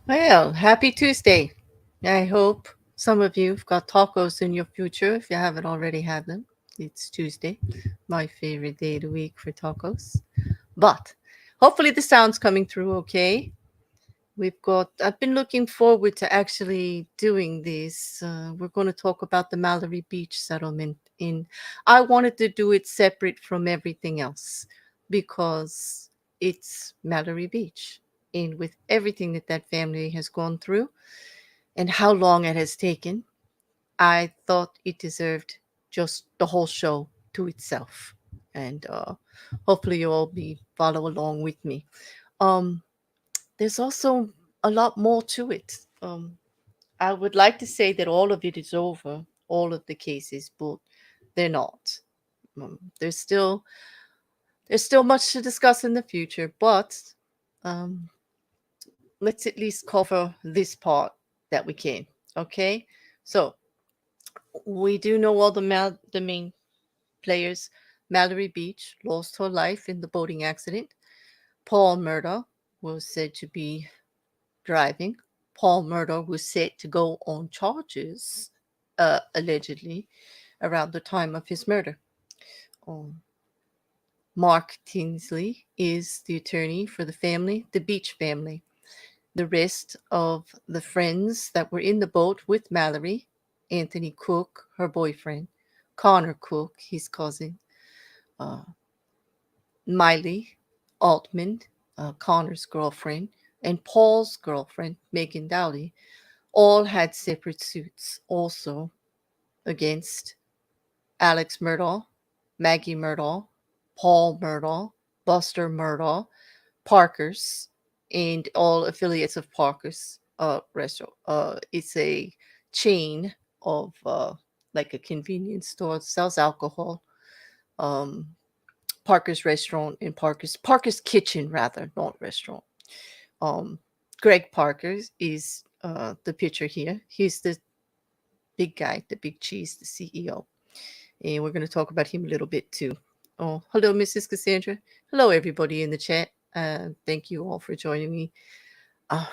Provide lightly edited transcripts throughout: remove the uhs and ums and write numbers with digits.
Well, happy Tuesday. I hope some of you have got tacos in your future if you haven't already had them. It's Tuesday, my favorite day of the week for tacos. But hopefully the sound's coming through okay. I've been looking forward to actually doing this. We're going to talk about the Mallory Beach settlement. I wanted to do it separate from everything else because it's Mallory Beach. And with everything that that family has gone through and how long it has taken, I thought it deserved just the whole show to itself. And hopefully you'll all be follow along with me. Um, there's also a lot more to it. I would like to say that all of it is over, all of the cases, but they're not. There's still much to discuss in the future, but um, let's at least cover this part that we can. Okay, so we do know all the main players. Mallory Beach lost her life in the boating accident. Paul Murdoch was said to be driving. Paul Murdoch was set to go on charges, allegedly, around the time of his murder. Um, Mark Tinsley is the attorney for the family, the Beach family. The rest of the friends that were in the boat with Mallory, Anthony Cook, her boyfriend, Connor Cook, his cousin, uh, Miley Altman, Connor's girlfriend, and Paul's girlfriend, Megan Dowdy, all had separate suits also against Alex Murdaugh, Maggie Murdaugh, Paul Murdaugh, Buster Murdaugh, Parker's, and all affiliates of Parker's restaurant. It's a chain of like a convenience store that sells alcohol. Um, Parker's restaurant and Parker's kitchen rather, not restaurant. Um, Greg Parker is the picture here. He's the big guy, the big cheese, the CEO. And we're going to talk about him a little bit too. Oh, hello, Mrs. Cassandra. Hello, everybody in the chat. Thank you all for joining me. Uh,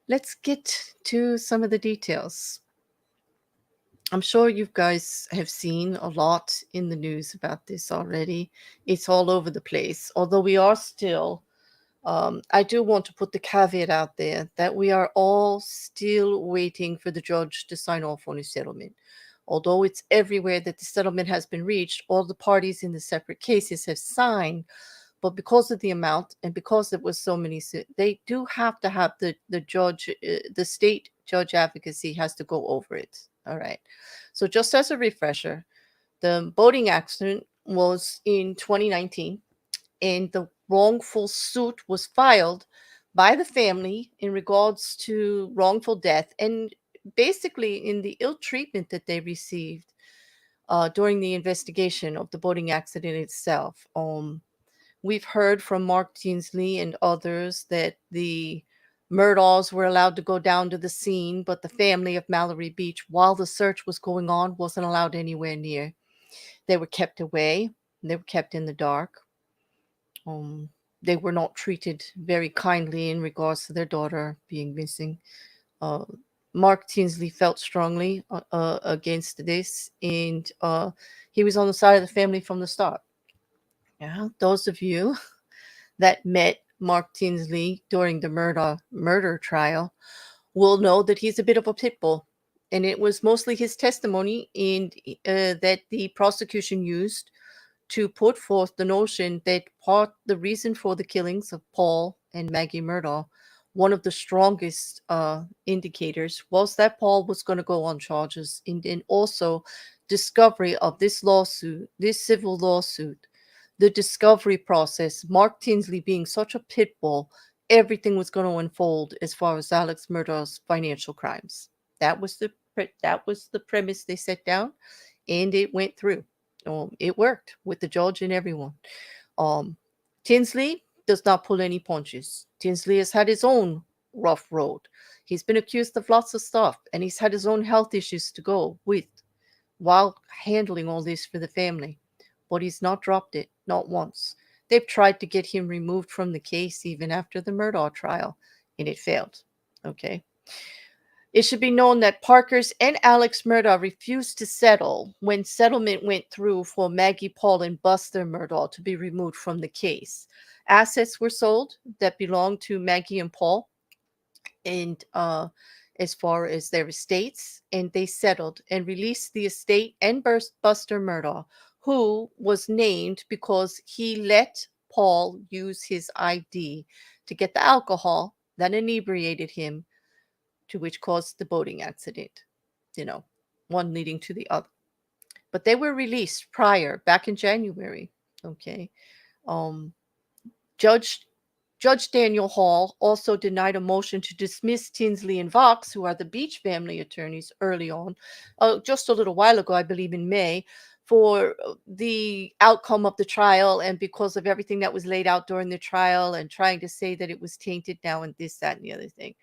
let's get to some of the details. I'm sure you guys have seen a lot in the news about this already. It's all over the place. Although we are still, I do want to put the caveat out there that we are all still waiting for the judge to sign off on his settlement. Although it's everywhere that the settlement has been reached, all the parties in the separate cases have signed. But because of the amount and because it was so many, they do have to have the judge, the state judge advocacy has to go over it. All right. So just as a refresher, the boating accident was in 2019, and the wrongful suit was filed by the family in regards to wrongful death and basically in the ill treatment that they received during the investigation of the boating accident itself. We've heard from Mark Tinsley and others that the Murdaughs were allowed to go down to the scene, but the family of Mallory Beach, while the search was going on, wasn't allowed anywhere near. They were kept away. They were kept in the dark. Um, they were not treated very kindly in regards to their daughter being missing. Uh, Mark Tinsley felt strongly against this, and he was on the side of the family from the start. Yeah, those of you that met Mark Tinsley during the murder trial will know that he's a bit of a pit bull, and it was mostly his testimony and that the prosecution used to put forth the notion that the reason for the killings of Paul and Maggie Murdaugh, one of the strongest indicators was that Paul was going to go on charges, and also discovery of this lawsuit, this civil lawsuit, the discovery process, Mark Tinsley being such a pit bull, everything was going to unfold as far as Alex Murdaugh's financial crimes. That was the premise they set down, and it went through. It worked with the judge and everyone. Um, Tinsley does not pull any punches. Tinsley has had his own rough road. He's been accused of lots of stuff, and he's had his own health issues to go with while handling all this for the family. But he's not dropped it, not once. They've tried to get him removed from the case even after the Murdaugh trial, and it failed. Okay. It should be known that Parker's and Alex Murdaugh refused to settle when settlement went through for Maggie Paul and Buster Murdaugh to be removed from the case. Assets were sold that belonged to Maggie and Paul, and as far as their estates, and they settled and released the estate and Buster Murdaugh, who was named because he let Paul use his ID to get the alcohol that inebriated him, to which caused the boating accident, one leading to the other. But they were released back in January. Okay. Um, Judge Daniel Hall also denied a motion to dismiss Tinsley and Vox, who are the Beach family attorneys, early on, just a little while ago, I believe in May, for the outcome of the trial and because of everything that was laid out during the trial and trying to say that it was tainted now and this, that, and the other thing.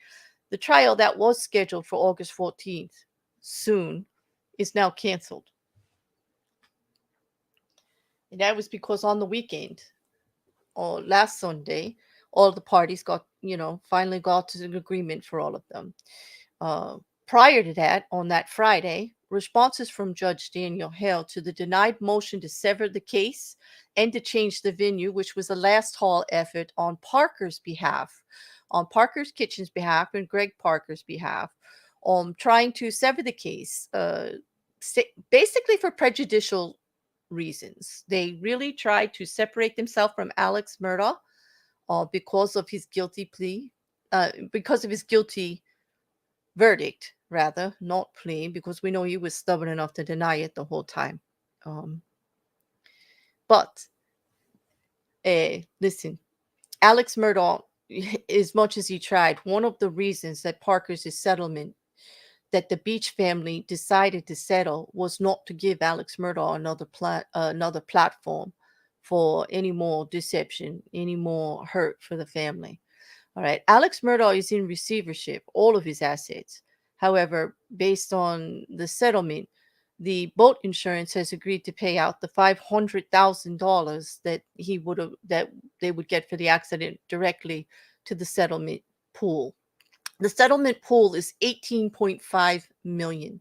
The trial that was scheduled for August 14th, soon, is now canceled. And that was because on the weekend, or last Sunday, all the parties finally got to an agreement for all of them. Prior to that, on that Friday, responses from Judge Daniel Hale to the denied motion to sever the case and to change the venue, which was a last hall effort on Parker's behalf, on Parker's Kitchen's behalf and Greg Parker's behalf, on trying to sever the case, basically for prejudicial reasons. They really tried to separate themselves from Alex Murdaugh because of his guilty plea, because of his guilty verdict, rather, not plea, because we know he was stubborn enough to deny it the whole time. But listen, Alex Murdaugh, as much as he tried, one of the reasons that Parker's settlement, that the Beach family decided to settle, was not to give Alex Murdaugh another platform for any more deception, any more hurt for the family. All right. Alex Murdaugh is in receivership, all of his assets. However, based on the settlement, the boat insurance has agreed to pay out the $500,000 that they would get for the accident directly to the settlement pool. The settlement pool is $18.5 million,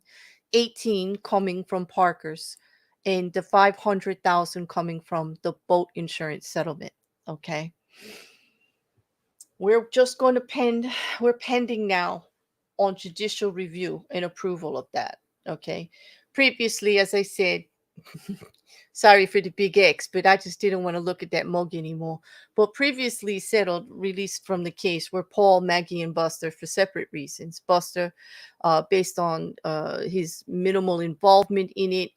18 coming from Parker's, and the $500,000 coming from the boat insurance settlement. Okay. We're just going to we're pending now on judicial review and approval of that. Okay. Previously, as I said, sorry for the big X, but I just didn't want to look at that mug anymore. But previously settled, released from the case, were Paul, Maggie, and Buster for separate reasons. Buster, based on his minimal involvement in it.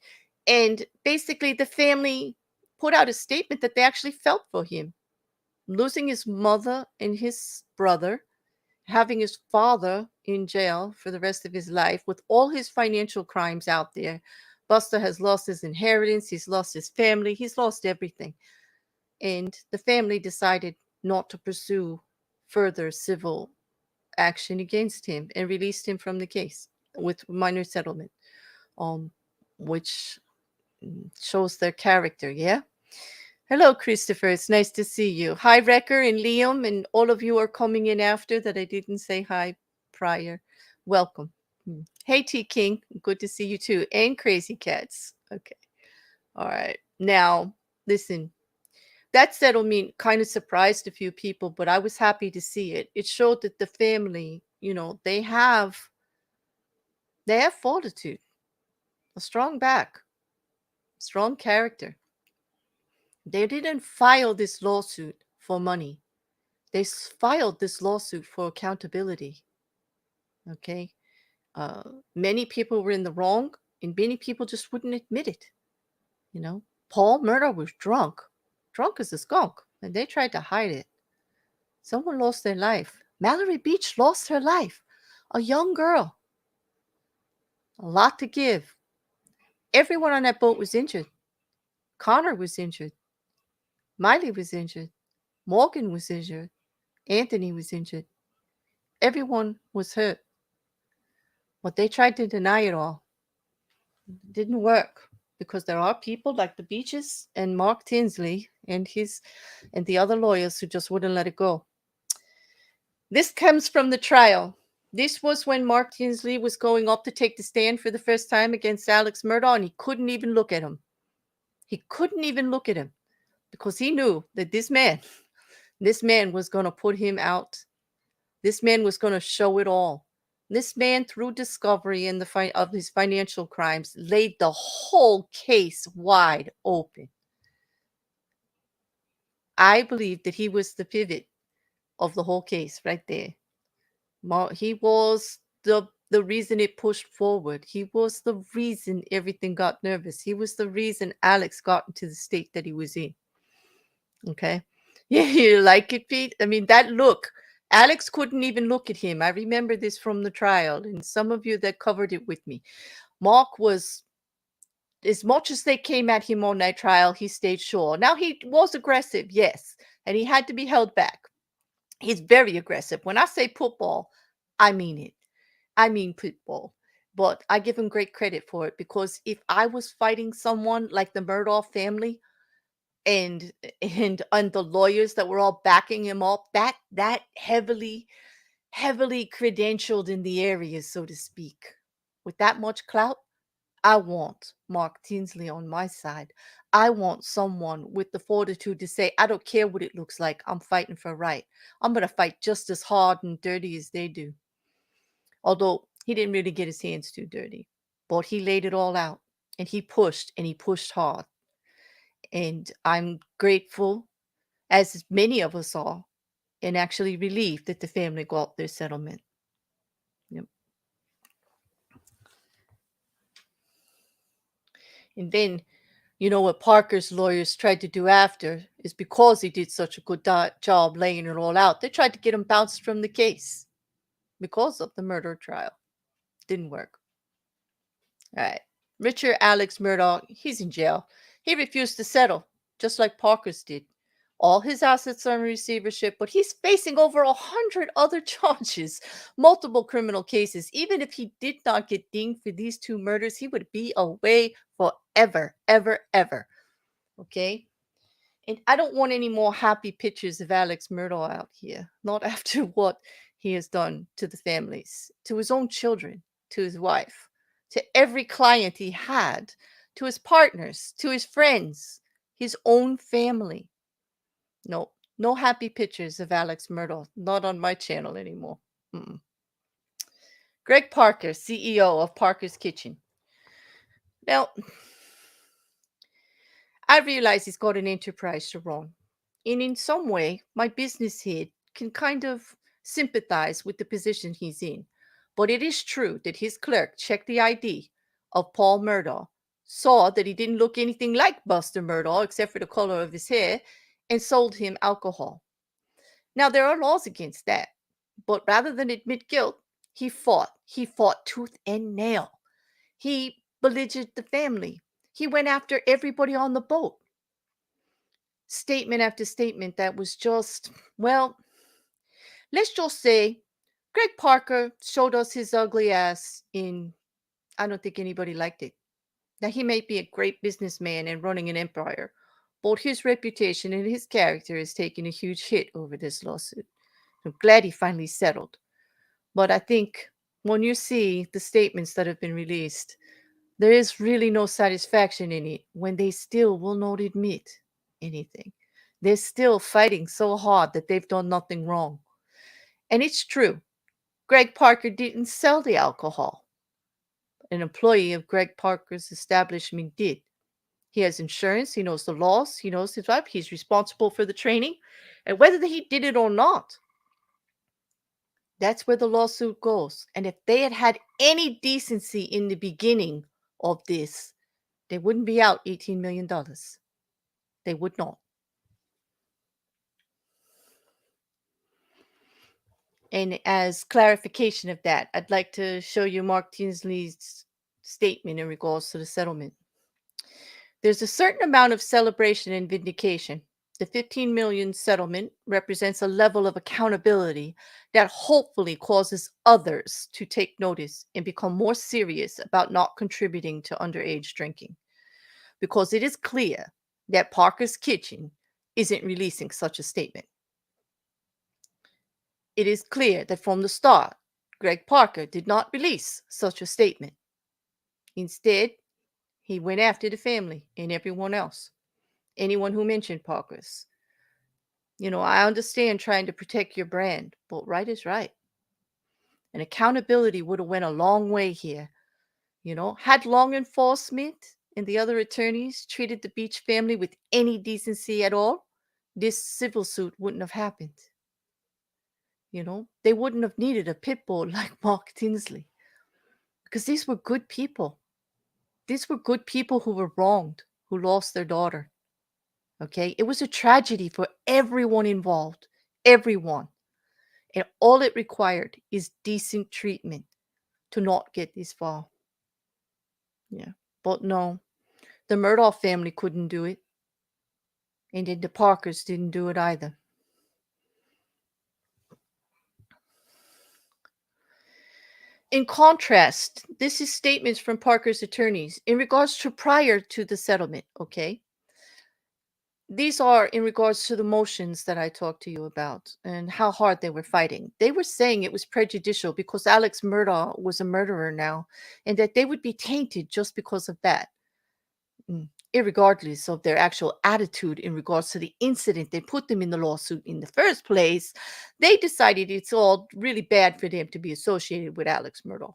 And basically, the family put out a statement that they actually felt for him. Losing his mother and his brother, having his father in jail for the rest of his life with all his financial crimes out there. Buster has lost his inheritance. He's lost his family. He's lost everything. And the family decided not to pursue further civil action against him and released him from the case with minor settlement, which shows their character. Yeah. Hello, Christopher. It's nice to see you. Hi, Wrecker and Liam, and all of you are coming in after that I didn't say hi prior. Welcome. Hey, T King. Good to see you too. And Crazy Cats. Okay. All right. Now, listen. That settlement kind of surprised a few people, but I was happy to see it. It showed that the family, they have fortitude, a strong back, strong character. They didn't file this lawsuit for money. They filed this lawsuit for accountability. Okay. Many people were in the wrong, and many people just wouldn't admit it. Paul Murdaugh was drunk as a skunk, and they tried to hide it. Someone lost their life. Mallory Beach lost her life. A young girl. A lot to give. Everyone on that boat was injured. Connor was injured. Miley was injured. Morgan was injured. Anthony was injured. Everyone was hurt. But they tried to deny it all. It didn't work because there are people like the Beaches and Mark Tinsley and the other lawyers who just wouldn't let it go. This comes from the trial. This was when Mark Tinsley was going up to take the stand for the first time against Alex Murdaugh, and he couldn't even look at him. He couldn't even look at him because he knew that this man was going to put him out. This man was going to show it all. This man, through discovery in of his financial crimes, laid the whole case wide open. I believe that he was the pivot of the whole case right there. He was the reason it pushed forward. He was the reason everything got nervous. He was the reason Alex got into the state that he was in. Okay. Yeah, you like it, Pete? I mean, that look. Alex couldn't even look at him. I remember this from the trial, and some of you that covered it with me. Mark was, as much as they came at him on that trial, he stayed sure. Now, he was aggressive, yes, and he had to be held back. He's very aggressive. When I say football, I mean it. I mean football. But I give him great credit for it, because if I was fighting someone like the Murdaugh family, and the lawyers that were all backing him up, that heavily credentialed in the area, so to speak, with that much clout, I want Mark Tinsley on my side. I want someone with the fortitude to say, I don't care what it looks like, I'm fighting for right. I'm going to fight just as hard and dirty as they do. Although he didn't really get his hands too dirty, but he laid it all out, and he pushed hard. And I'm grateful, as many of us are, and actually relieved that the family got their settlement. Yep. And then, what Parker's lawyers tried to do after is, because he did such a good job laying it all out, they tried to get him bounced from the case because of the murder trial. Didn't work. All right. Richard Alex Murdaugh, he's in jail. He refused to settle, just like Parker's did. All his assets are in receivership, but he's facing over 100 other charges, multiple criminal cases. Even if he did not get dinged for these two murders, he would be away forever, ever, ever. Okay? And I don't want any more happy pictures of Alex Murdaugh out here. Not after what he has done to the families, to his own children, to his wife, to every client he had, to his partners, to his friends, his own family. No happy pictures of Alex Murdaugh. Not on my channel anymore. Mm-mm. Greg Parker, CEO of Parker's Kitchen. Now, I realize he's got an enterprise to run. And in some way, my business head can kind of sympathize with the position he's in. But it is true that his clerk checked the ID of Paul Murdaugh, saw that he didn't look anything like Buster Murdaugh except for the color of his hair, and sold him alcohol. Now, there are laws against that. But rather than admit guilt, he fought. He fought tooth and nail. He belligered the family. He went after everybody on the boat. Statement after statement that was just, well, let's just say Greg Parker showed us his ugly ass in, I don't think anybody liked it. Now, he may be a great businessman and running an empire, but his reputation and his character is taking a huge hit over this lawsuit. I'm glad he finally settled. But I think when you see the statements that have been released, there is really no satisfaction in it when they still will not admit anything. They're still fighting so hard that they've done nothing wrong. And it's true. Greg Parker didn't sell the alcohol. An employee of Greg Parker's establishment did. He has insurance. He knows the laws. He knows his job. He's responsible for the training. And whether he did it or not, that's where the lawsuit goes. And if they had had any decency in the beginning of this, they wouldn't be out $18 million. They would not. And as clarification of that, I'd like to show you Mark Tinsley's statement in regards to the settlement. There's a certain amount of celebration and vindication. The 15 million settlement represents a level of accountability that hopefully causes others to take notice and become more serious about not contributing to underage drinking. Because it is clear that Parker's Kitchen isn't releasing such a statement. It is clear that from the start, Greg Parker did not release such a statement. Instead, he went after the family and everyone else, anyone who mentioned Parker's. I understand trying to protect your brand, but right is right. And accountability would have went a long way here. Had law enforcement and the other attorneys treated the Beach family with any decency at all, this civil suit wouldn't have happened. They wouldn't have needed a pit bull like Mark Tinsley because these were good people. These were good people who were wronged, who lost their daughter. Okay? It was a tragedy for everyone involved, everyone. And all it required is decent treatment to not get this far. Yeah. But no, the Murdoch family couldn't do it. And then the Parkers didn't do it either. In contrast, this is statements from Parker's attorneys in regards to prior to the settlement, okay? These are in regards to the motions that I talked to you about and how hard they were fighting. They were saying it was prejudicial because Alex Murdaugh was a murderer now and that they would be tainted just because of that. Irregardless of their actual attitude in regards to the incident that put them in the lawsuit in the first place, they decided it's all really bad for them to be associated with Alex Murdaugh.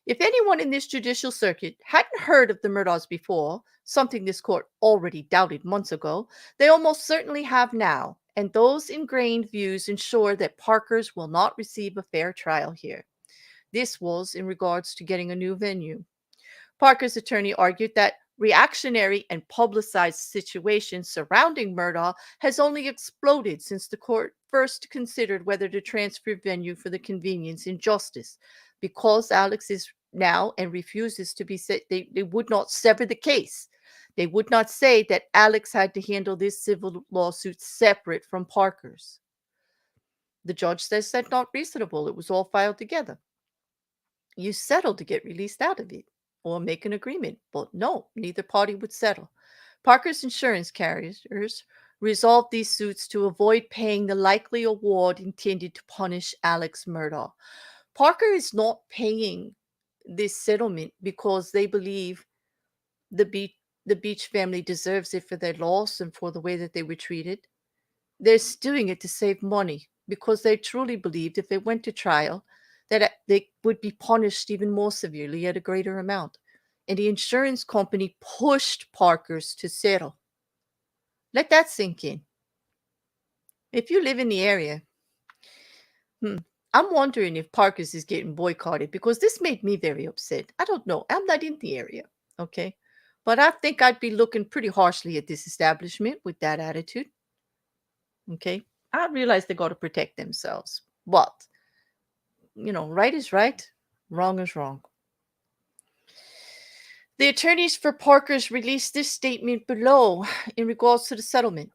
If anyone in this judicial circuit hadn't heard of the Murdaughs before, something this court already doubted months ago, they almost certainly have now, and those ingrained views ensure that Parkers will not receive a fair trial here. This was in regards to getting a new venue. Parker's attorney argued that reactionary and publicized situations surrounding Murdaugh has only exploded since the court first considered whether to transfer venue for the convenience and justice. Because Alex is now and refuses to be set, they would not sever the case. They would not say that Alex had to handle this civil lawsuit separate from Parker's. The judge says that's not reasonable. It was all filed together. You settled to get released out of it or make an agreement. But no, neither party would settle. Parker's insurance carriers resolved these suits to avoid paying the likely award intended to punish Alex Murdaugh. Parker is not paying this settlement because they believe the Beach family deserves it for their loss and for the way that they were treated. They're doing it to save money because they truly believed if they went to trial that they would be punished even more severely at a greater amount. And the insurance company pushed Parkers to settle. Let that sink in. If you live in the area, I'm wondering if Parkers is getting boycotted because this made me very upset. I don't know. I'm not in the area, okay? But I think I'd be looking pretty harshly at this establishment with that attitude, okay? I realize they got to protect themselves, but right is right, wrong is wrong. The attorneys for Parkers released this statement below in regards to the settlement.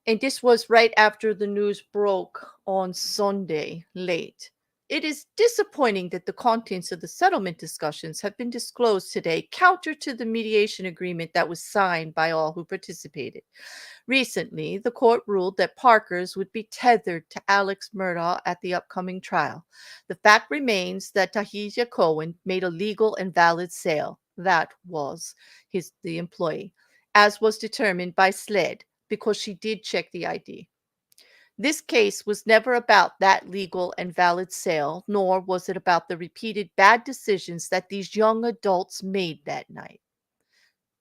And this was right after the news broke on Sunday late. It is disappointing that the contents of the settlement discussions have been disclosed today, counter to the mediation agreement that was signed by all who participated. Recently, the court ruled that Parkers would be tethered to Alex Murdaugh at the upcoming trial. The fact remains that Tahija Cohen made a legal and valid sale. That was the employee, as was determined by SLED, because she did check the ID. This case was never about that legal and valid sale, nor was it about the repeated bad decisions that these young adults made that night.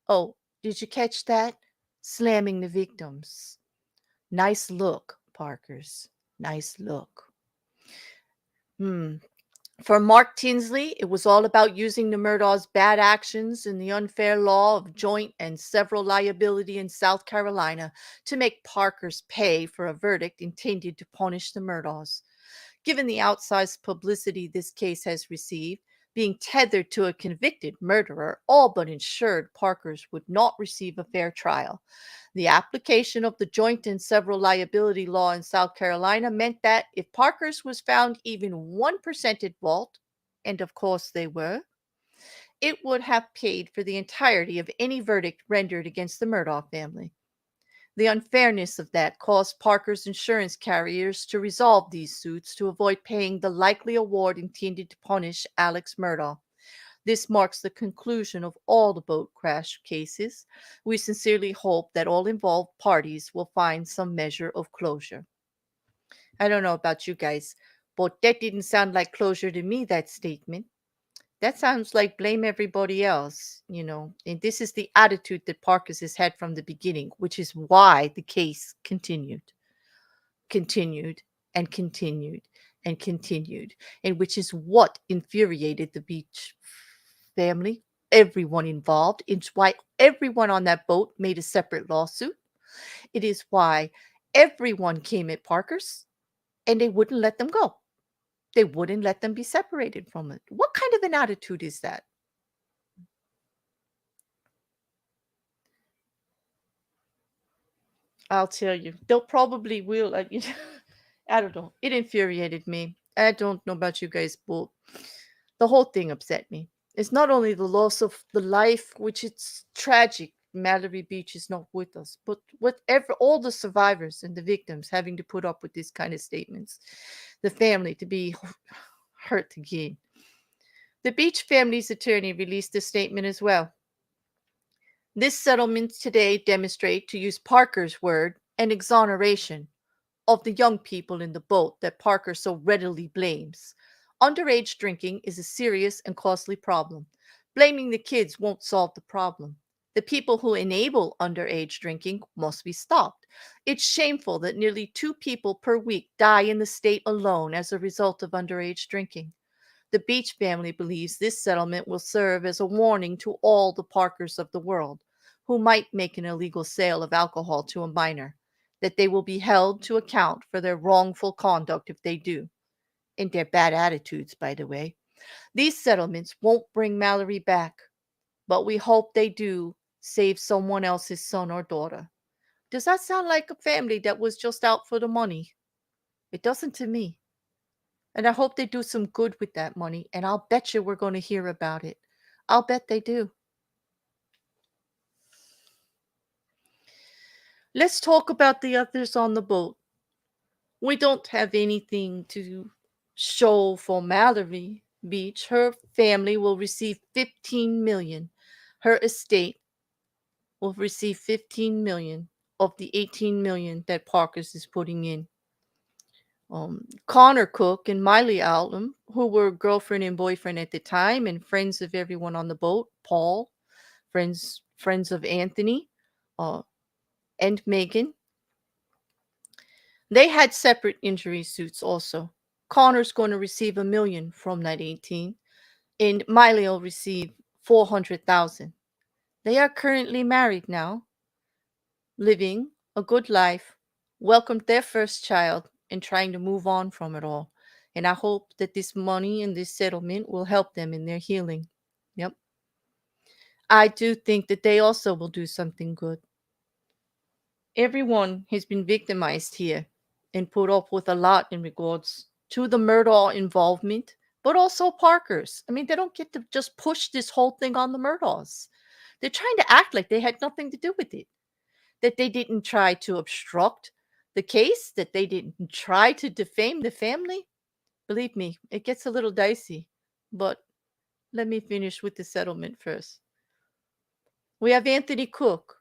Oh, did you catch that? Slamming the victims. Nice look, Parkers. Nice look. For Mark Tinsley, it was all about using the Murdaugh's bad actions and the unfair law of joint and several liability in South Carolina to make Parkers pay for a verdict intended to punish the Murdaughs. Given the outsized publicity this case has received, being tethered to a convicted murderer all but ensured Parkers would not receive a fair trial. The application of the joint and several liability law in South Carolina meant that if Parkers was found even 1% at fault, and of course they were, it would have paid for the entirety of any verdict rendered against the Murdaugh family. The unfairness of that caused Parker's insurance carriers to resolve these suits to avoid paying the likely award intended to punish Alex Murdaugh. This marks the conclusion of all the boat crash cases. We sincerely hope that all involved parties will find some measure of closure. I don't know about you guys, but that didn't sound like closure to me, that statement. That sounds like blame everybody else, you know. And this is the attitude that Parkes has had from the beginning, which is why the case continued, and continued, and continued, and which is what infuriated the Beach family, everyone involved. It's why everyone on that boat made a separate lawsuit. It is why everyone came at Parker's and they wouldn't let them go. They wouldn't let them be separated from it. What kind of an attitude is that? I'll tell you. They'll probably will. I don't know. It infuriated me. I don't know about you guys, but the whole thing upset me. It's not only the loss of the life, which it's tragic. Mallory Beach is not with us, but whatever, all the survivors and the victims having to put up with these kind of statements, the family to be hurt again. The Beach family's attorney released a statement as well. This settlement today demonstrate, to use Parker's word, an exoneration of the young people in the boat that Parker so readily blames. Underage drinking is a serious and costly problem. Blaming the kids won't solve the problem. The people who enable underage drinking must be stopped. It's shameful that nearly 2 people per week die in the state alone as a result of underage drinking. The Beach family believes this settlement will serve as a warning to all the Parkers of the world who might make an illegal sale of alcohol to a minor, that they will be held to account for their wrongful conduct if they do, and their bad attitudes, by the way. These settlements won't bring Mallory back, but we hope they do save someone else's son or daughter. Does that sound like a family that was just out for the money? It doesn't to me. And I hope they do some good with that money, and I'll bet you we're going to hear about it. I'll bet they do. Let's talk about the others on the boat. We don't have anything to show for Mallory Beach. Her family will receive 15 million. Her estate will receive 15 million of the 18 million that Parker's is putting in. Connor Cook and Miley Allen, who were girlfriend and boyfriend at the time and friends of everyone on the boat, Paul, friends of Anthony, uh, and Megan, they had separate injury suits also. Connor's going to receive $1 million from that 18, and Miley will receive 400,000. They are currently married now, living a good life, welcomed their first child, and trying to move on from it all. And I hope that this money and this settlement will help them in their healing. Yep. I do think that they also will do something good. Everyone has been victimized here and put up with a lot in regards to the Murdaugh involvement, but also Parker's. I mean, they don't get to just push this whole thing on the Murdaughs. They're trying to act like they had nothing to do with it, that they didn't try to obstruct the case, that they didn't try to defame the family. Believe me, it gets a little dicey, but let me finish with the settlement first. We have Anthony Cook,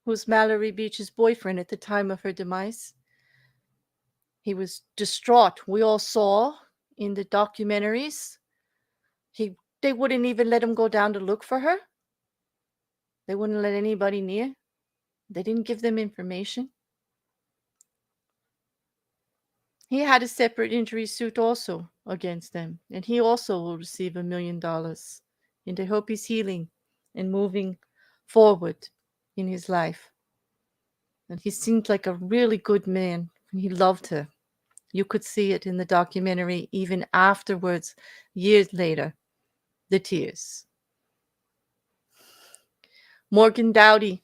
who's Mallory Beach's boyfriend at the time of her demise. He was distraught. We all saw in the documentaries. They wouldn't even let him go down to look for her. They wouldn't let anybody near. They didn't give them information. He had a separate injury suit also against them, and he also will receive $1 million. And I hope he's healing and moving forward in his life. And he seemed like a really good man. He loved her. You could see it in the documentary, even afterwards, years later, the tears. Morgan Dowdy,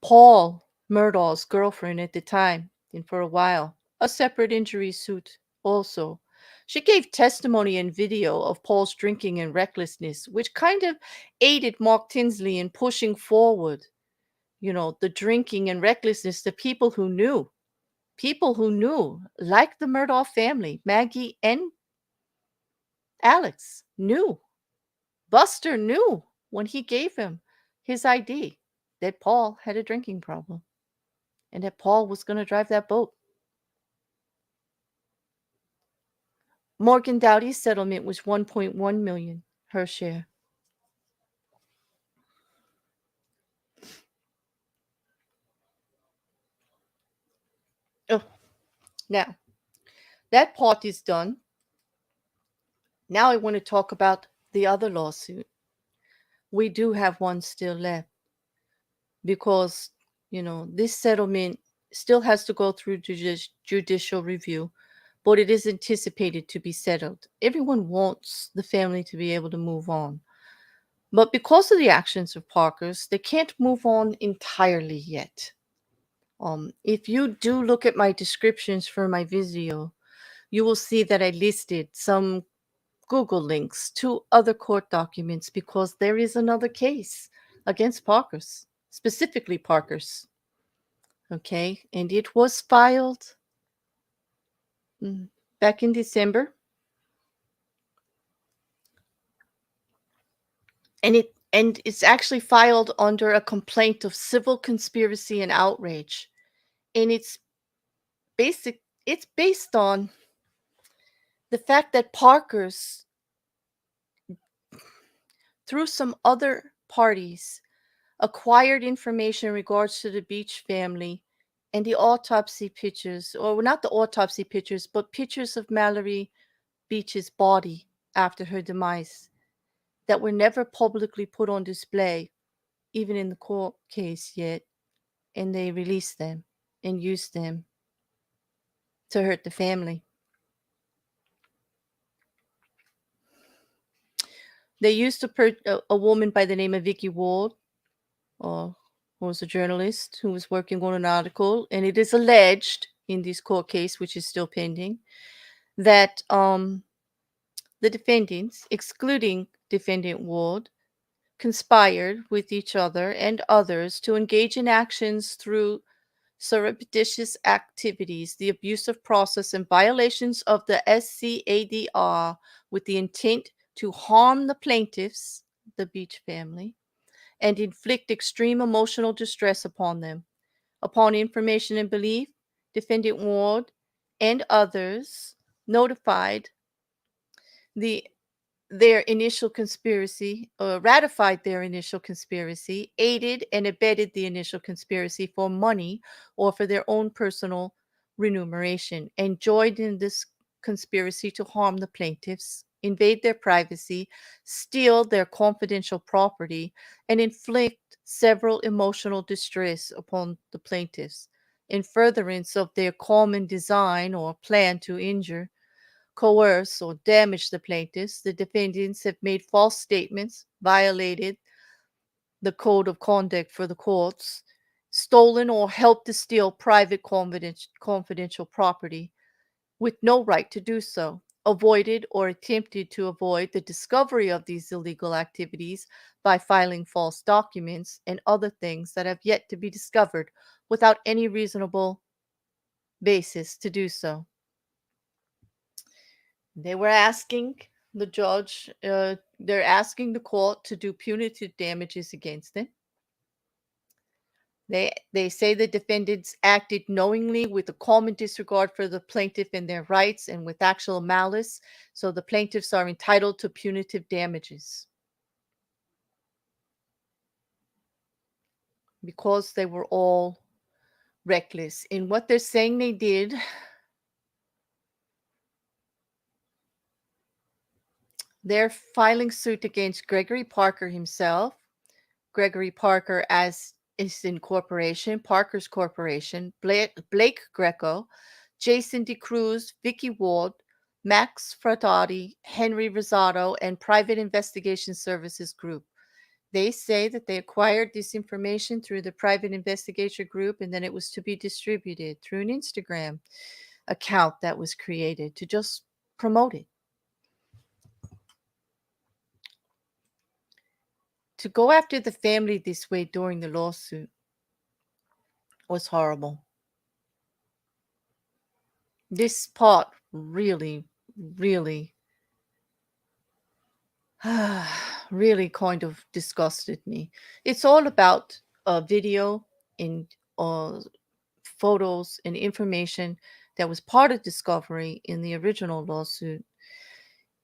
Paul Murdaugh's girlfriend at the time, and for a while, a separate injury suit also. She gave testimony and video of Paul's drinking and recklessness, which kind of aided Mark Tinsley in pushing forward, the drinking and recklessness, the people who knew, like the Murdaugh family, Maggie and Alex knew. Buster knew when he gave him his ID that Paul had a drinking problem and that Paul was going to drive that boat. Morgan Dowdy's settlement was $1.1 million, her share. Oh, now that part is done. Now I want to talk about the other lawsuit. We do have one still left because, this settlement still has to go through judicial review, but it is anticipated to be settled. Everyone wants the family to be able to move on. But because of the actions of Parker's, they can't move on entirely yet. If you do look at my descriptions for my video, you will see that I listed some Google links to other court documents because there is another case against Parker's, specifically Parker's. Okay, and it was filed back in December. And it's actually filed under a complaint of civil conspiracy and outrage. And it's based on the fact that Parker's, through some other parties, acquired information in regards to the Beach family and the autopsy pictures, or not the autopsy pictures, but pictures of Mallory Beach's body after her demise that were never publicly put on display, even in the court case yet, and they released them and used them to hurt the family. They used a woman by the name of Vicky Ward, who was a journalist who was working on an article, and it is alleged in this court case, which is still pending, that the defendants, excluding defendant Ward, conspired with each other and others to engage in actions through surreptitious activities, the abusive process, and violations of the SCADR with the intent to harm the plaintiffs, the Beach family, and inflict extreme emotional distress upon them. Upon information and belief, defendant Ward and others notified the their initial conspiracy, ratified their initial conspiracy, aided and abetted the initial conspiracy for money or for their own personal remuneration, and joined in this conspiracy to harm the plaintiffs, invade their privacy, steal their confidential property, and inflict several emotional distress upon the plaintiffs in furtherance of their common design or plan to injure, coerce, or damage the plaintiffs. The defendants have made false statements, violated the code of conduct for the courts, stolen or helped to steal private confidential property with no right to do so, avoided or attempted to avoid the discovery of these illegal activities by filing false documents and other things that have yet to be discovered without any reasonable basis to do so. They were asking the judge, they're asking the court to do punitive damages against them. They say the defendants acted knowingly with a common disregard for the plaintiff and their rights and with actual malice, so the plaintiffs are entitled to punitive damages because they were all reckless in what they're saying they did. They're filing suit against Gregory Parker himself, Gregory Parker as is in corporation, Parker's Corporation, Blake Greco, Jason DeCruz, Vicky Ward, Max Frattati, Henry Rosado, and Private Investigation Services Group. They say that they acquired this information through the Private Investigator Group, and then it was to be distributed through an Instagram account that was created to just promote it. To go after the family this way during the lawsuit was horrible. This part really, really, really kind of disgusted me. It's all about video and uh, photos and information that was part of discovery in the original lawsuit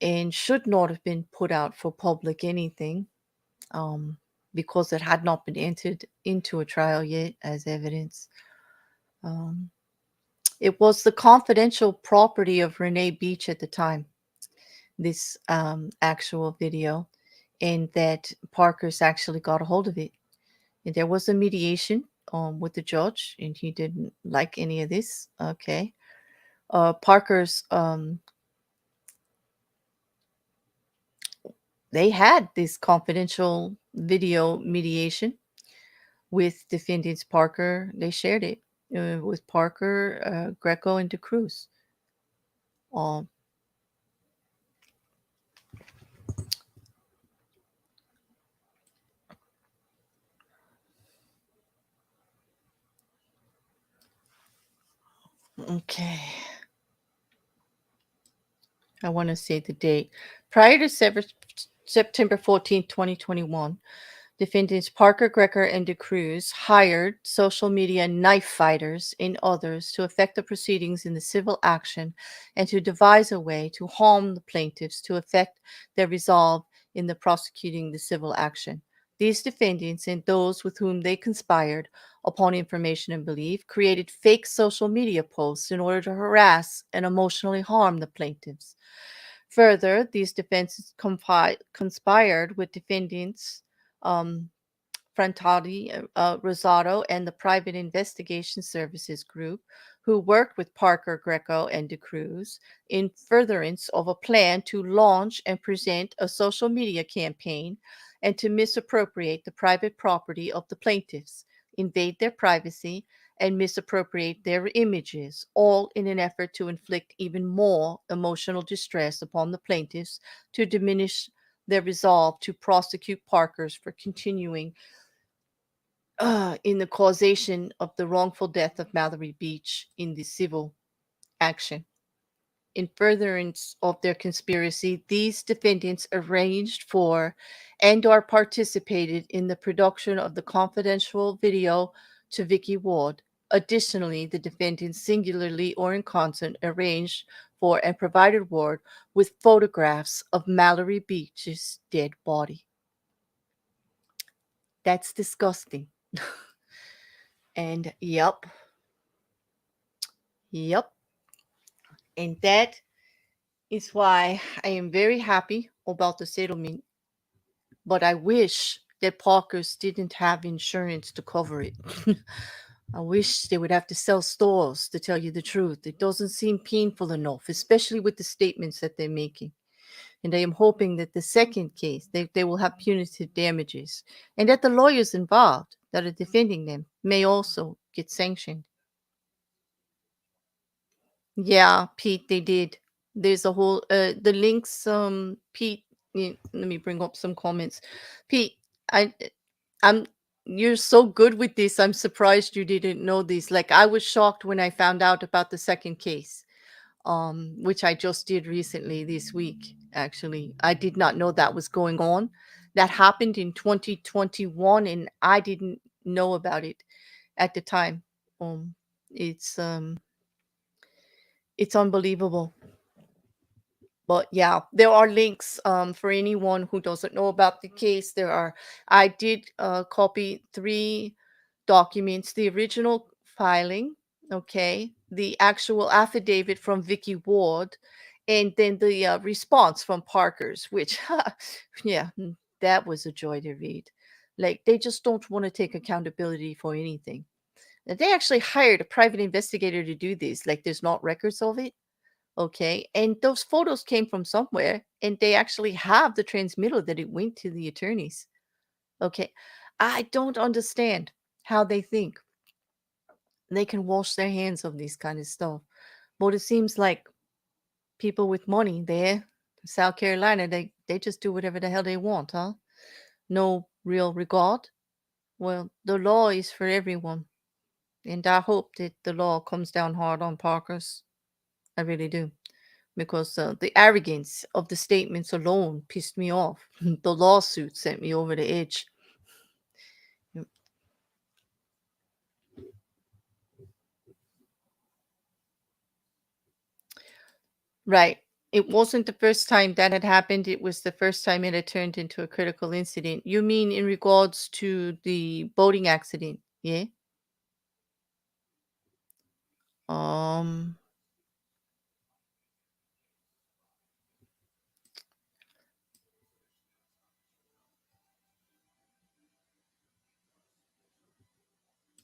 and should not have been put out for public anything, um, because it had not been entered into a trial yet as evidence. Um, it was the confidential property of Renee Beach at the time, this actual video, and that Parker's actually got a hold of it. And there was a mediation with the judge, and he didn't like any of this. Okay. Parker's, they had this confidential video mediation with defendants Parker. They shared it with Parker, Greco, and DeCruz. Um, okay. I want to say the date. Prior to September 14th, 2021, defendants Parker, Grecker, and DeCruz hired social media knife fighters and others to affect the proceedings in the civil action and to devise a way to harm the plaintiffs to affect their resolve in the prosecuting the civil action. These defendants and those with whom they conspired, upon information and belief, created fake social media posts in order to harass and emotionally harm the plaintiffs. Further, these defenses conspired with defendants um, Frantati, Rosado, and the Private Investigation Services Group, who worked with Parker, Greco, and DeCruz in furtherance of a plan to launch and present a social media campaign and to misappropriate the private property of the plaintiffs, invade their privacy, and misappropriate their images, all in an effort to inflict even more emotional distress upon the plaintiffs to diminish their resolve to prosecute Parkers for continuing in the causation of the wrongful death of Mallory Beach in the civil action. In furtherance of their conspiracy, these defendants arranged for and or participated in the production of the confidential video to Vicky Ward. Additionally, the defendants singularly or in concert arranged for and provided Ward with photographs of Mallory Beach's dead body. That's disgusting. And yep. And that is why I am very happy about the settlement, but I wish that Parkers didn't have insurance to cover it. I wish they would have to sell stores to tell you the truth. It doesn't seem painful enough, especially with the statements that they're making. And I am hoping that the second case, they will have punitive damages, and that the lawyers involved that are defending them may also get sanctioned. Yeah, Pete, they did. There's a whole the links, Pete, let me bring up some comments. Pete, I I'm you're so good with this. I'm surprised you didn't know this. Like I was shocked when I found out about the second case, which I just did recently this week, actually. I did not know that was going on. That happened in 2021 and I didn't know about it at the time. Um it's um it's unbelievable. But yeah, there are links for anyone who doesn't know about the case. There are, I did copy three documents: the original filing, okay, the actual affidavit from Vicky Ward, and then the response from Parker's, which, yeah, that was a joy to read. Like, they just don't want to take accountability for anything. And they actually hired a private investigator to do this. Like, there's not records of it. Okay, and those photos came from somewhere, and they actually have the transmittal that it went to the attorneys. Okay, I don't understand how they think they can wash their hands of this kind of stuff. But it seems like people with money there, South Carolina, they just do whatever the hell they want, huh? No real regard. Well, the law is for everyone. And I hope that the law comes down hard on Parkers. I really do. Because the arrogance of the statements alone pissed me off. The lawsuit sent me over the edge. Mm, right. It wasn't the first time that had happened. It was the first time it had turned into a critical incident. You mean in regards to the boating accident? Yeah. Um.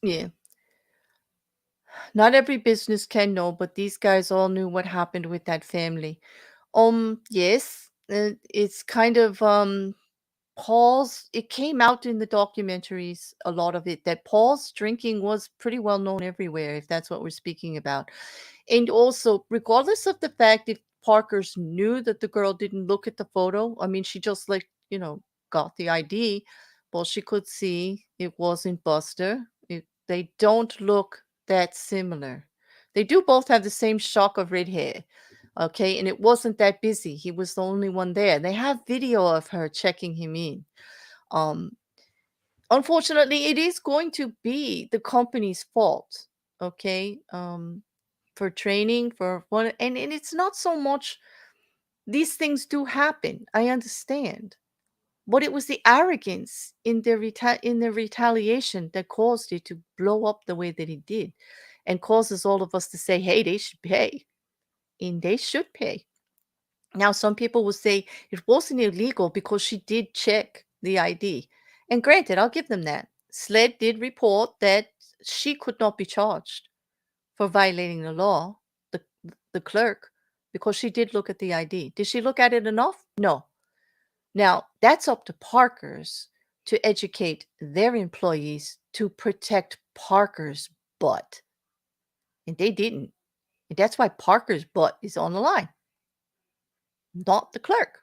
Yeah. Not every business can know, but these guys all knew what happened with that family. Yes. It's kind of Paul's it came out in the documentaries, a lot of it, that Paul's drinking was pretty well known everywhere, if that's what we're speaking about. And also, regardless of the fact if Parkers knew that the girl didn't look at the photo, I mean, she just like, got the ID. Well, she could see it wasn't Buster. They don't look that similar. They do both have the same shock of red hair. Okay, and it wasn't that busy. He was the only one there. They have video of her checking him in. Um, Unfortunately, it is going to be the company's fault. Okay, for training for one, and it's not so much. These things do happen. I understand, but it was the arrogance in their retaliation that caused it to blow up the way that it did, and causes all of us to say, "Hey, they should pay," and they should pay. Now, some people will say it wasn't illegal because she did check the ID. And granted, I'll give them that. SLED did report that she could not be charged for violating the law, the, the clerk, because she did look at the ID. Did she look at it enough? No. Now, that's up to Parker's to educate their employees to protect Parker's butt. And they didn't. And that's why Parker's butt is on the line, not the clerk.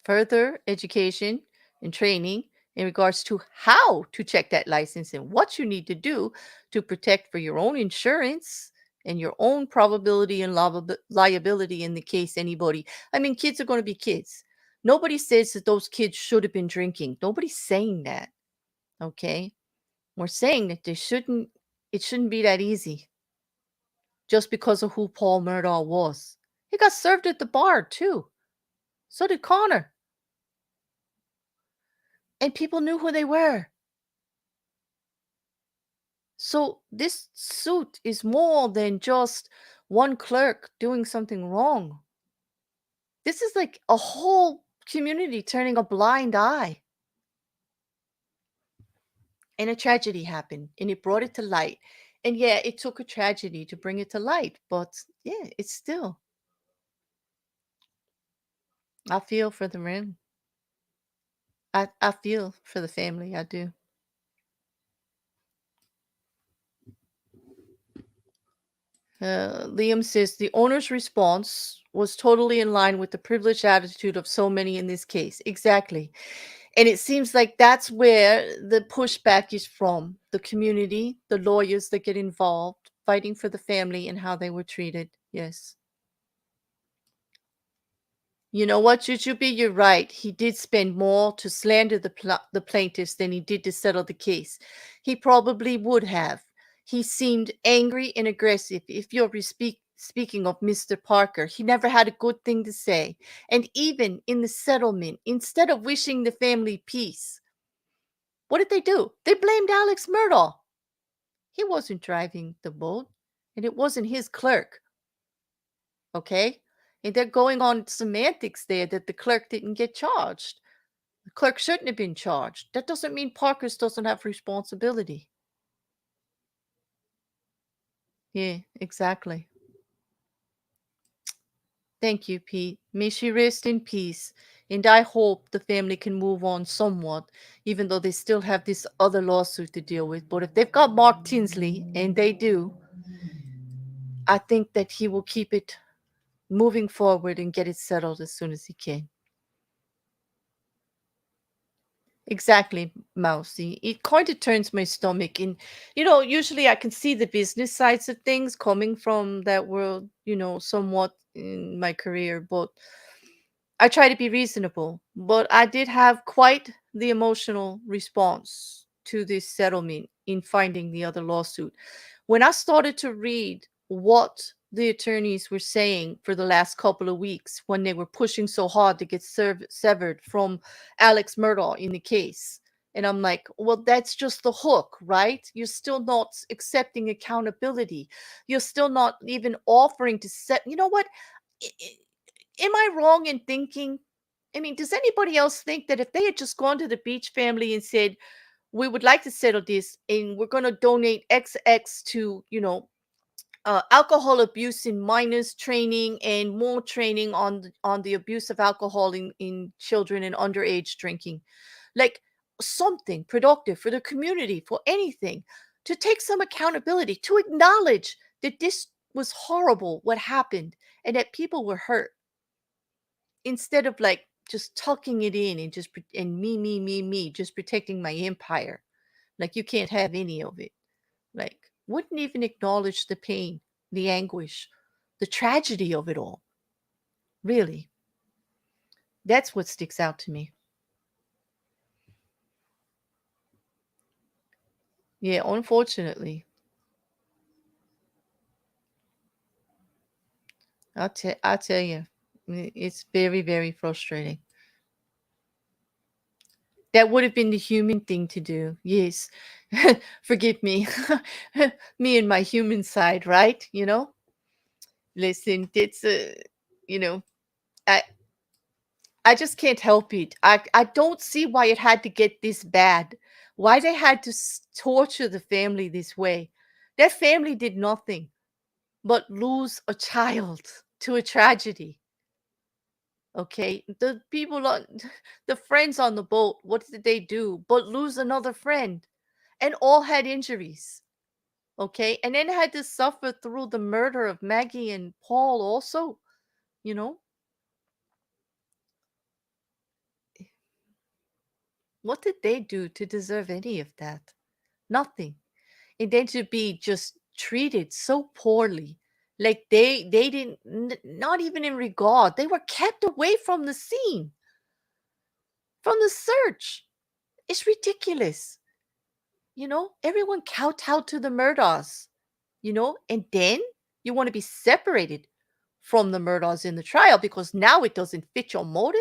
Further education and training in regards to how to check that license and what you need to do to protect for your own insurance and your own probability and liability in the case anybody. I mean, kids are going to be kids. Nobody says that those kids should have been drinking. Nobody's saying that. Okay. We're saying that it shouldn't be that easy just because of who Paul Murdaugh was. He got served at the bar too. So did Connor. And people knew who they were. So this suit is more than just one clerk doing something wrong. This is like a whole community turning a blind eye. And a tragedy happened and it brought it to light. And yeah, it took a tragedy to bring it to light, but yeah, it's still. I feel for the man. I feel for the family. I do. Liam says the owner's response was totally in line with the privileged attitude of so many in this case. Exactly. And it seems like that's where the pushback is from the community, the lawyers that get involved, fighting for the family and how they were treated. Yes. You know what, Jujubee? You're right. He did spend more to slander the plaintiffs than he did to settle the case. He probably would have. He seemed angry and aggressive. If you're speaking of Mr. Parker, he never had a good thing to say. And even in the settlement, instead of wishing the family peace, what did they do? They blamed Alex Murdaugh. He wasn't driving the boat, and it wasn't his clerk. Okay? And they're going on semantics there that the clerk didn't get charged. The clerk shouldn't have been charged. That doesn't mean Parker's doesn't have responsibility. Yeah, exactly. Thank you, Pete. May she rest in peace. And I hope the family can move on somewhat, even though they still have this other lawsuit to deal with. But if they've got Mark Tinsley, and they do, I think that he will keep it moving forward and get it settled as soon as he can. Exactly, Mousy. It kind of turns my stomach. And, usually I can see the business sides of things coming from that world, somewhat in my career, but I try to be reasonable. But I did have quite the emotional response to this settlement in finding the other lawsuit. When I started to read what the attorneys were saying for the last couple of weeks when they were pushing so hard to get severed from Alex Murdaugh in the case, and I'm like, well, that's just the hook, right? You're still not accepting accountability. You're still not even offering to set, you know what? Am I wrong in thinking? I mean, does anybody else think that if they had just gone to the Beach family and said, we would like to settle this and we're going to donate XX to, alcohol abuse in minors training and more training on the abuse of alcohol in children and underage drinking, like something productive for the community, for anything, to take some accountability, to acknowledge that this was horrible what happened and that people were hurt, instead of like just tucking it in and and me, just protecting my empire. Like you can't have any of it. Like, wouldn't even acknowledge the pain, the anguish, the tragedy of it all. Really, that's what sticks out to me. Yeah, unfortunately, I'll tell you, it's very, very frustrating. That would have been the human thing to do. Yes. Forgive me. Me and my human side, right? Listen, you know, I I just can't help it. I don't see why it had to get this bad. Why they had to torture the family this way. That family did nothing but lose a child to a tragedy. Okay, the people on the friends on the boat, what did they do but lose another friend? And all had injuries. Okay, and then had to suffer through the murder of Maggie and Paul also. You know, what did they do to deserve any of that? Nothing. And then to be just treated so poorly, like they didn't, not even in regard, they were kept away from the scene, from the search. It's ridiculous. Everyone kowtowed to the Murdochs, and then you want to be separated from the Murdochs in the trial because now it doesn't fit your motive.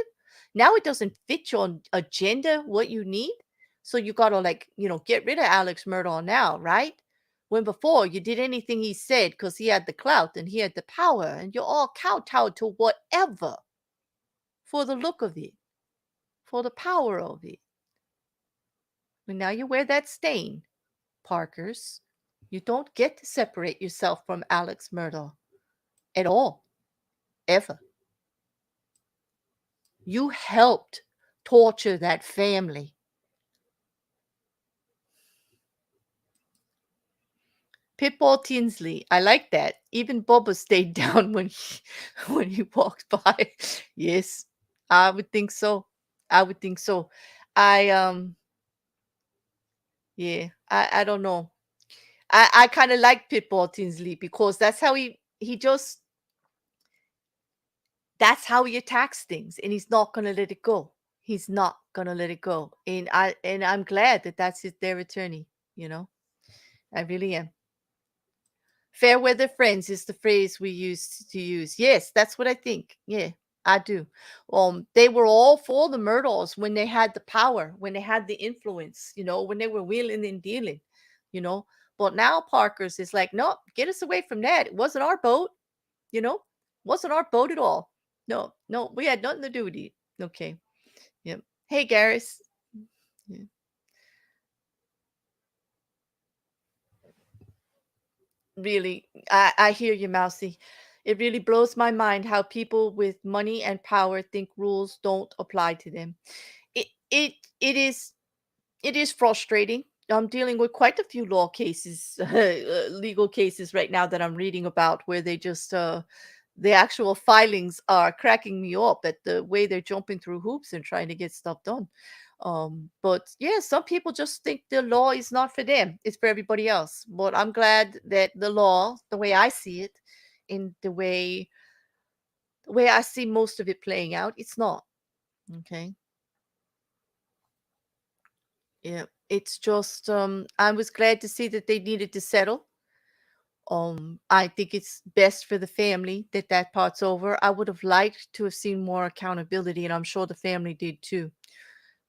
Now it doesn't fit your agenda, what you need. So you got to, like, get rid of Alex Murdaugh now, right? When before you did anything he said because he had the clout and he had the power, and you're all kowtowed to whatever for the look of it, for the power of it. And now you wear that stain, Parkers. You don't get to separate yourself from Alex Murdaugh at all, ever. You helped torture that family. Pitbull Tinsley, I like that. Even Bubba stayed down when he when he walked by. Yes, I would think so. I would think so. I yeah, I don't know. I kind of like Pitbull Tinsley because that's how he attacks things, and he's not gonna let it go. He's not gonna let it go. And I'm glad that that's their attorney, you know. I really am. Fair weather friends is the phrase we used to use. Yes, that's what I think. Yeah, I do. They were all for the Murdaughs when they had the power, when they had the influence, when they were wheeling and dealing, you know. But now Parker's is like, no, get us away from that. It wasn't our boat, you know, wasn't our boat at all. No, no, we had nothing to do with it. Okay. Yep. Hey, Garrus. Yeah. Really, I hear you, Mousy. It really blows my mind how people with money and power think rules don't apply to them. It it it is it is frustrating. I'm dealing with quite a few law cases, legal cases right now that I'm reading about where they just the actual filings are cracking me up at the way they're jumping through hoops and trying to get stuff done. But yeah, some people just think the law is not for them, it's for everybody else. But I'm glad that the law, the way I see it, in the way I see most of it playing out, it's not. Okay. Yeah. It's just I was glad to see that they needed to settle. I think it's best for the family that that part's over. I would have liked to have seen more accountability, and I'm sure the family did too.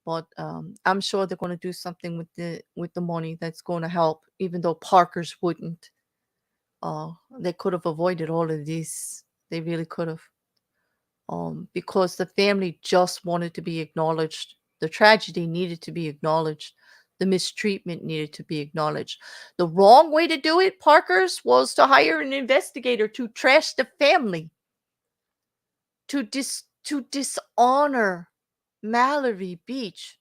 But I'm sure they're going to do something with the money that's going to help, even though Parker's wouldn't. They could have avoided all of this. They really could have. Because the family just wanted to be acknowledged. The tragedy needed to be acknowledged. The mistreatment needed to be acknowledged. The wrong way to do it, Parker's, was to hire an investigator to trash the family, to dishonor Mallory Beach,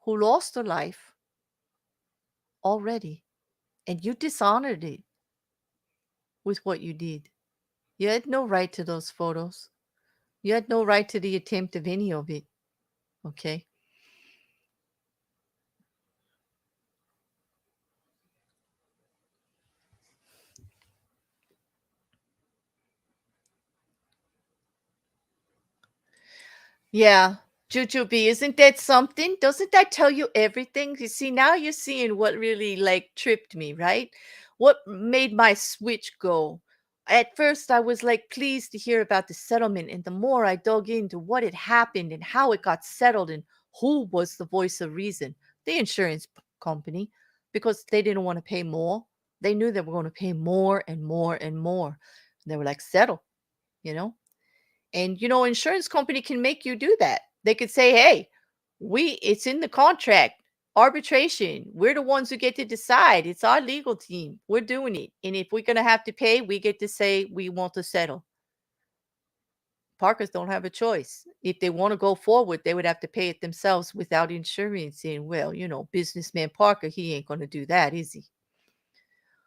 who lost her life already, and you dishonored it with what you did. You had no right to those photos. You had no right to the attempt of any of it. Okay. Yeah, Jujubee, isn't that something? Doesn't that tell you everything? You see, now you're seeing what really like tripped me, right? What made my switch go? At first, I was like pleased to hear about the settlement, and the more I dug into what had happened and how it got settled and who was the voice of reason, the insurance company, because they didn't want to pay more. They knew they were going to pay more and more and more. They were like, settle, you know? And insurance company can make you do that. They could say, "Hey, we it's in the contract. Arbitration. We're the ones who get to decide. It's our legal team. We're doing it. And if we're going to have to pay, we get to say we want to settle." Parkers don't have a choice. If they want to go forward, they would have to pay it themselves without insurance. And well, businessman Parker, he ain't going to do that, is he?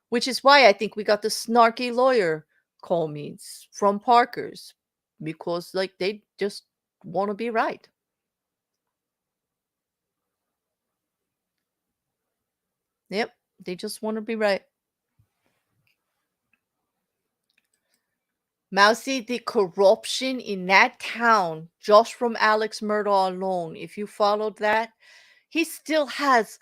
Which is why I think we got the snarky lawyer call means from Parker's, because like they just want to be right. Yep, they just want to be right. Mousy, the corruption in that town, just from Alex Murdaugh alone, if you followed that, he still has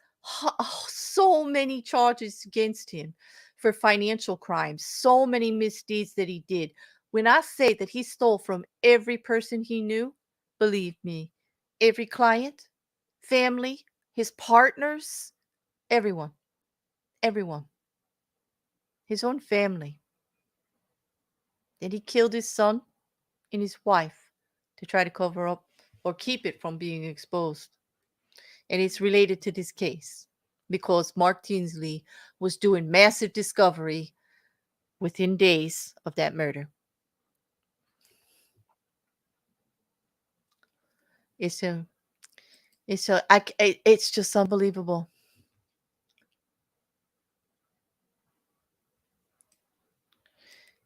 so many charges against him for financial crimes, so many misdeeds that he did. When I say that he stole from every person he knew, believe me, every client, family, his partners, everyone, everyone, his own family. Then he killed his son and his wife to try to cover up or keep it from being exposed. And it's related to this case because Mark Tinsley was doing massive discovery within days of that murder. It's a, it's just unbelievable.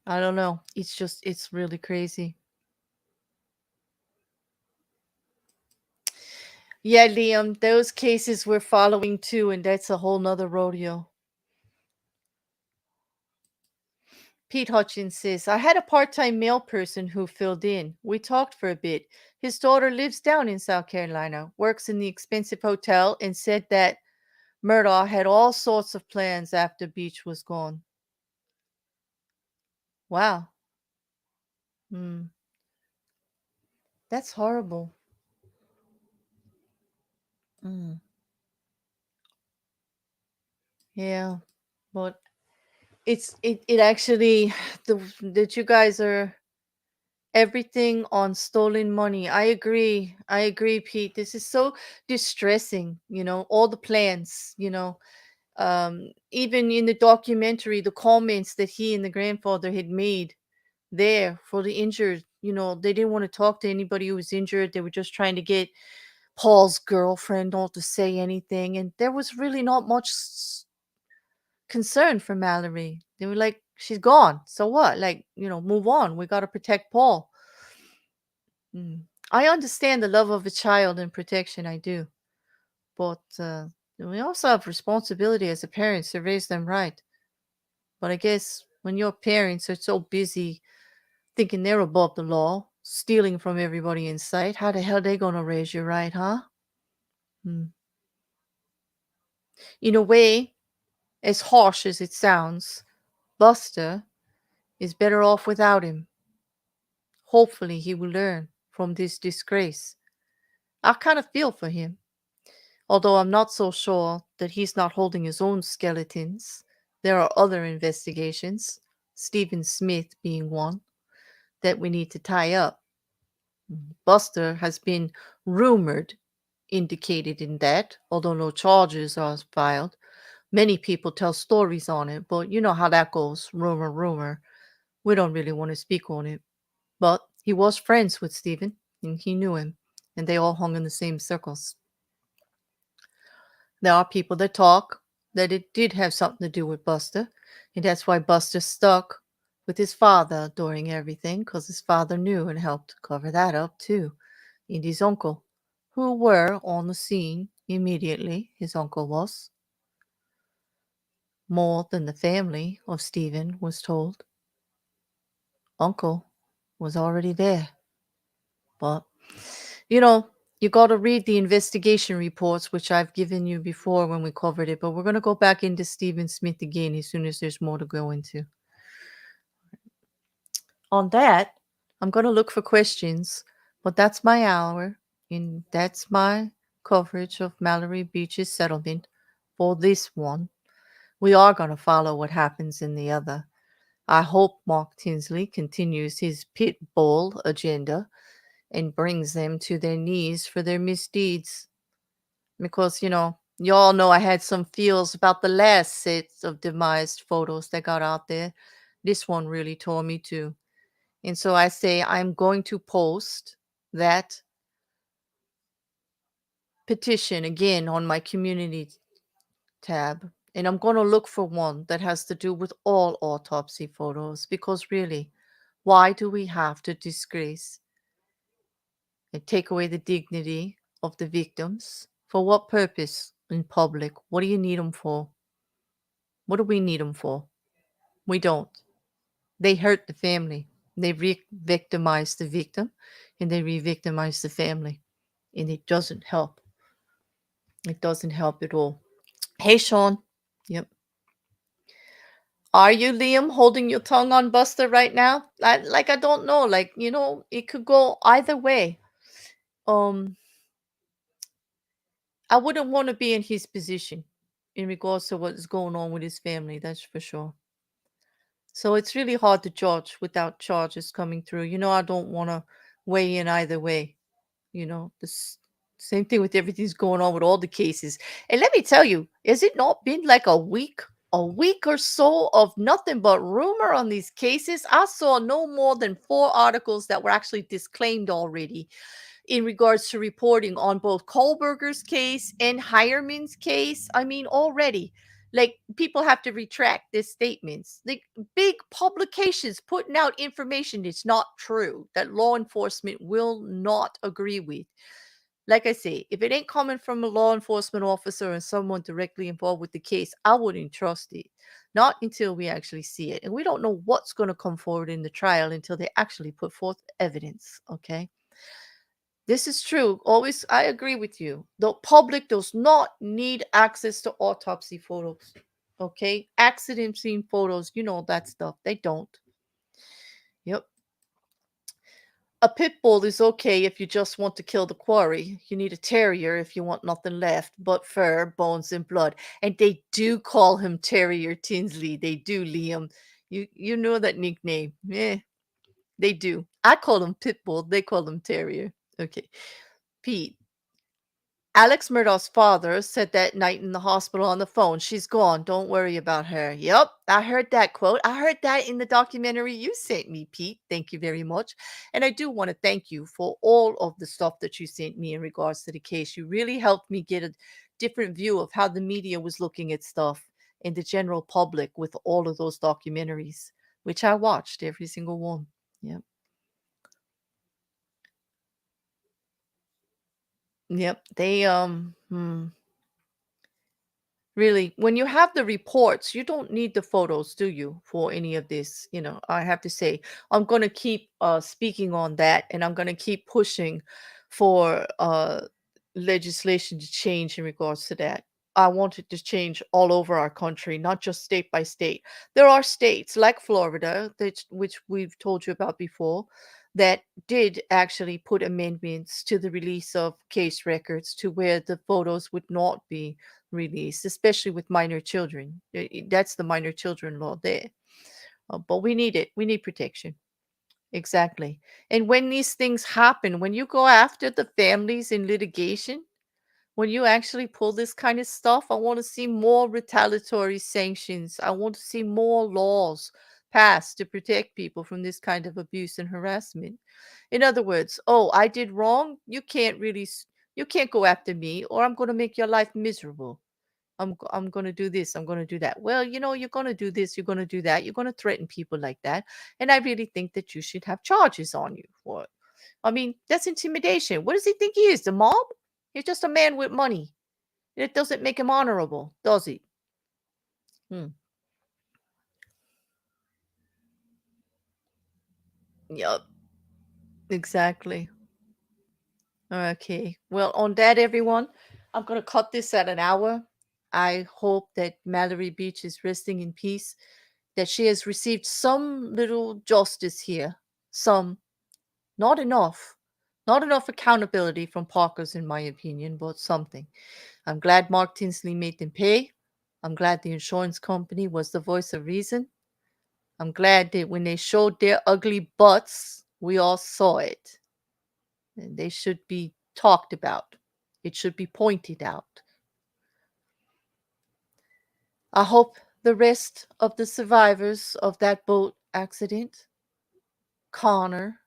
I don't know. It's really crazy. Yeah, Liam, those cases we're following too, and that's a whole nother rodeo. Pete Hutchins says, I had a part time mail person who filled in. We talked for a bit. His daughter lives down in South Carolina, works in the expensive hotel, and said that Murdaugh had all sorts of plans after Beach was gone. Wow. Hmm. That's horrible. Mm. Yeah. But it actually that you guys are everything on stolen money. I agree, Pete. This is so distressing, all the plans, even in the documentary, the comments that he and the grandfather had made there for the injured, they didn't want to talk to anybody who was injured. They were just trying to get Paul's girlfriend not to say anything. And there was really not much concern for Mallory. They were like, she's gone. So what? Like, move on. We got to protect Paul. Mm. I understand the love of a child and protection. I do. but we also have responsibility as a parents to raise them right. But I guess when your parents are so busy thinking they're above the law, stealing from everybody in sight, how the hell they gonna raise you right, huh? Hmm. In a way, as harsh as it sounds, Buster is better off without him. Hopefully, he will learn from this disgrace. I kind of feel for him, although I'm not so sure that he's not holding his own skeletons. There are other investigations, Stephen Smith being one, that we need to tie up. Buster has been rumored indicated in that, although no charges are filed. Many people tell stories on it, but you know how that goes, rumor, rumor. We don't really want to speak on it. But he was friends with Stephen, and he knew him, and they all hung in the same circles. There are people that talk that it did have something to do with Buster, and that's why Buster stuck with his father during everything, because his father knew and helped cover that up too. And his uncle, who were on the scene immediately, his uncle was. More than the family of Stephen was told. Uncle was already there. But, you know, you got to read the investigation reports, which I've given you before when we covered it. But we're going to go back into Stephen Smith again as soon as there's more to go into. On that, I'm going to look for questions. But that's my hour, and that's my coverage of Mallory Beach's settlement for this one. We are going to follow what happens in the other. I hope Mark Tinsley continues his pit bull agenda and brings them to their knees for their misdeeds. Because, y'all know I had some feels about the last set of demised photos that got out there. This one really tore me too. And so I say I'm going to post that petition again on my community tab. And I'm going to look for one that has to do with all autopsy photos. Because really, why do we have to disgrace and take away the dignity of the victims? For what purpose in public? What do you need them for? What do we need them for? We don't. They hurt the family. They re-victimize the victim and they re-victimize the family. And it doesn't help. It doesn't help at all. Hey, Sean. Yep. Are you, Liam, holding your tongue on Buster right now? I don't know. It could go either way. Um, I wouldn't want to be in his position in regards to what is going on with his family, that's for sure. So it's really hard to judge without charges coming through. I don't want to weigh in either way. The same thing with everything's going on with all the cases. And let me tell you, has it not been like a week or so of nothing but rumor on these cases? I saw no more than 4 articles that were actually disclaimed already in regards to reporting on both Kohlberger's case and Hireman's case. I mean, already, like, people have to retract their statements. Like, big publications putting out information that's not true, that law enforcement will not agree with. Like I say, if it ain't coming from a law enforcement officer and someone directly involved with the case, I wouldn't trust it. Not until we actually see it. And we don't know what's going to come forward in the trial until they actually put forth evidence, okay? This is true. Always, I agree with you. The public does not need access to autopsy photos. Okay? Accident scene photos, that stuff. They don't. Yep. A pit bull is okay if you just want to kill the quarry. You need a terrier if you want nothing left but fur, bones, and blood. And they do call him Terrier Tinsley. They do, Liam. You know that nickname. Yeah, they do. I call him pit bull. They call him terrier. Okay. Pete. Alex Murdoch's father said that night in the hospital on the phone, "She's gone. Don't worry about her." Yep, I heard that quote. I heard that in the documentary you sent me, Pete. Thank you very much. And I do want to thank you for all of the stuff that you sent me in regards to the case. You really helped me get a different view of how the media was looking at stuff and the general public with all of those documentaries, which I watched every single one. Yep. Yep. They Really, when you have the reports, you don't need the photos, do you, for any of this? I have to say, I'm going to keep speaking on that, and I'm going to keep pushing for legislation to change in regards to that. I want it to change all over our country, not just state by state. There are states like Florida, which we've told you about before, that did actually put amendments to the release of case records to where the photos would not be released, especially with minor children. That's the minor children law there. But we need it. We need protection. Exactly. And when these things happen, when you go after the families in litigation, when you actually pull this kind of stuff, I want to see more retaliatory sanctions. I want to see more laws passed to protect people from this kind of abuse and harassment. In other words, oh, I did wrong. You can't go after me, or I'm going to make your life miserable. I'm going to do this. I'm going to do that. Well, you're going to do this. You're going to do that. You're going to threaten people like that. And I really think that you should have charges on you for it. I mean, that's intimidation. What does he think he is? The mob? He's just a man with money. It doesn't make him honorable, does it? Hmm. Yup. Exactly. Okay. Well, on that, everyone, I'm going to cut this at an hour. I hope that Mallory Beach is resting in peace, that she has received some little justice here. Some, not enough. Not enough accountability from Parker's, in my opinion, but something. I'm glad Mark Tinsley made them pay. I'm glad the insurance company was the voice of reason. I'm glad that when they showed their ugly butts, we all saw it. And they should be talked about. It should be pointed out. I hope the rest of the survivors of that boat accident, Connor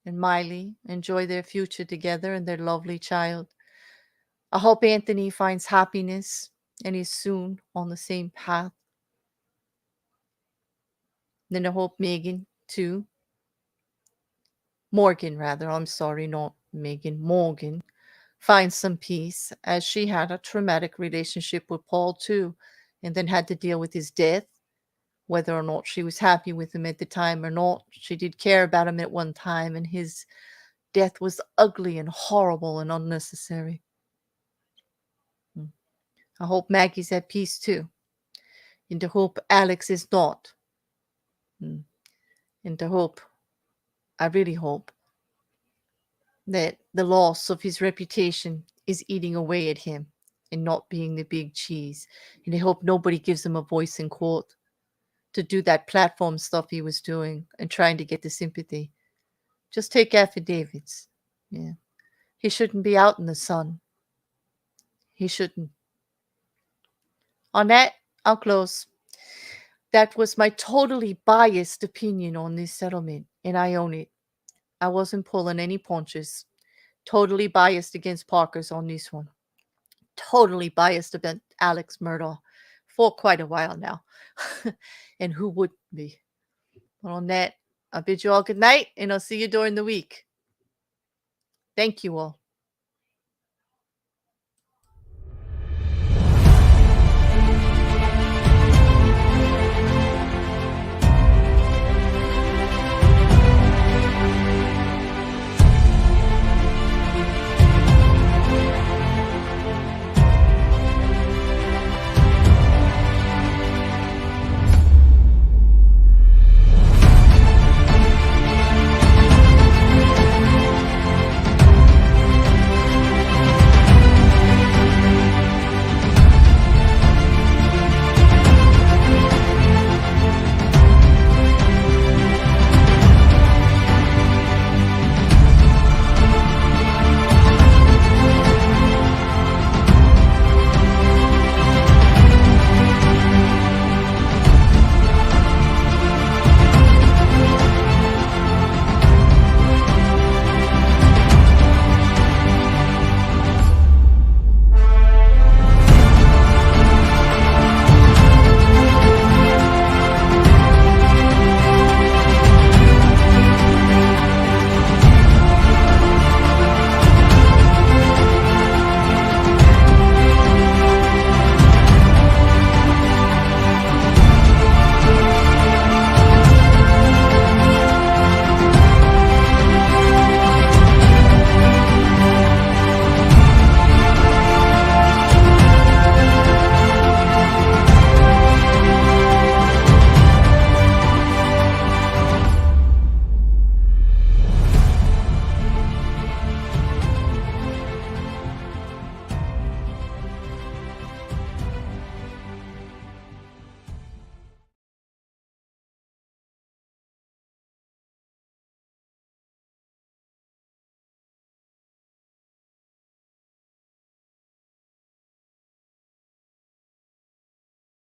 and Miley, enjoy their future together and their lovely child. I hope Anthony finds happiness and is soon on the same path. Then I hope Megan, too. Morgan, rather. I'm sorry, not Megan. Morgan finds some peace, as she had a traumatic relationship with Paul, too, and then had to deal with his death. Whether or not she was happy with him at the time or not, she did care about him at one time, and his death was ugly and horrible and unnecessary. I hope Maggie's at peace too, and to hope Alex is not. And to hope, I really hope, that the loss of his reputation is eating away at him and not being the big cheese. And I hope nobody gives him a voice in court to do that platform stuff he was doing and trying to get the sympathy. Just take affidavits. Yeah. He shouldn't be out in the sun. He shouldn't. On that, I'll close. That was my totally biased opinion on this settlement, and I own it. I wasn't pulling any punches. Totally biased against Parker's on this one. Totally biased about Alex Murdaugh for quite a while now. And who wouldn't be? But on that, I bid you all good night, and I'll see you during the week. Thank you all.